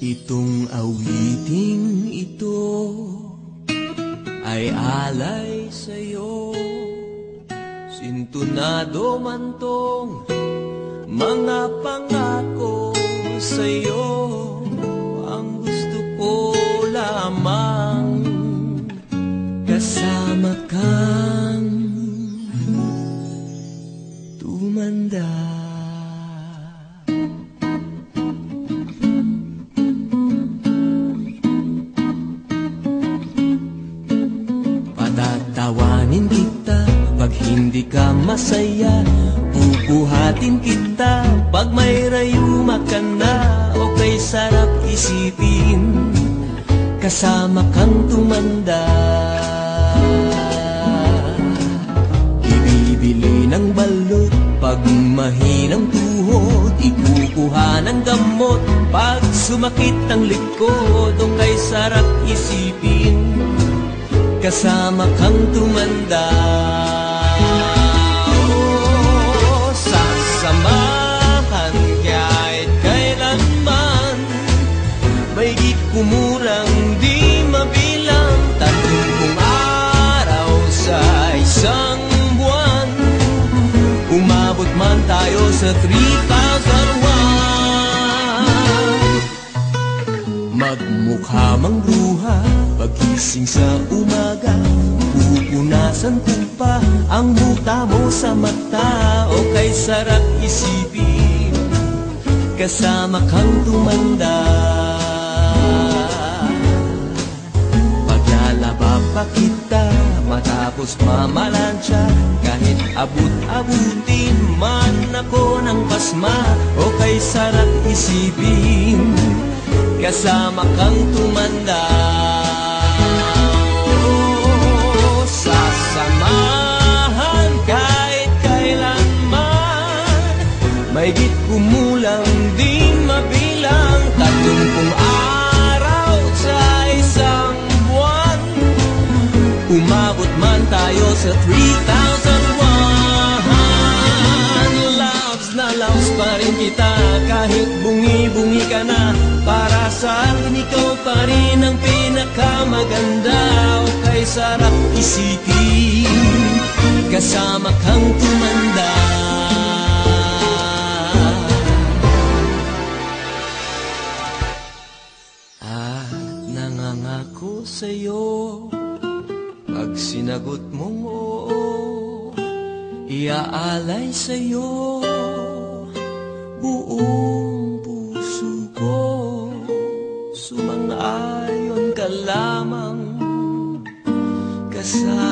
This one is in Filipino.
Itong awiting ito ay alay sa'yo. Sintunado man tong mga pangako sa'yo. Ang gusto ko lamang kasama kang tumanda. Patatawanin kita pag hindi ka masaya. Bubuhatin kita pag may rayuma ka na. O kay sarap isipin kasama kang tumanda. Ibibili ng balot pag mahinang tuhod. Ikukuha ng gamot pag sumakit ang likod. O kay sarap isipin kasama kang tumanda. Oh, sasamahan kahit kailanman. May di kumurang di mabilang. 30 araw sa isang buwan. Umabot man tayo sa 3,001. Magmukha mang bruha pagising sa umaga. Pupunasan ko pa ang muta mo sa mata. O kay sarap isipin kasama kang tumanda. Paglalaba pa kita matapos mamalansya. Kahit abut-abutin man ako ng pasma. O kay sarap isipin kasama kang tumanda. Oh, sasamahan kahit kailanman. Mahigit kumulang di mabilang. 30 araw sa isang buwan. Umabot man tayo sa 3,001. Loves na loves pa rin kita kahit bungi-bungi ka na. Para sa akin ikaw pa rin ang pinakamaganda. O kay sarap isipin kasama kang tumanda. At nangangako sa'yo pag sinagot mong oo, iaalay sa'yo buong puso ko. Sumang-ayon ka lamang kasama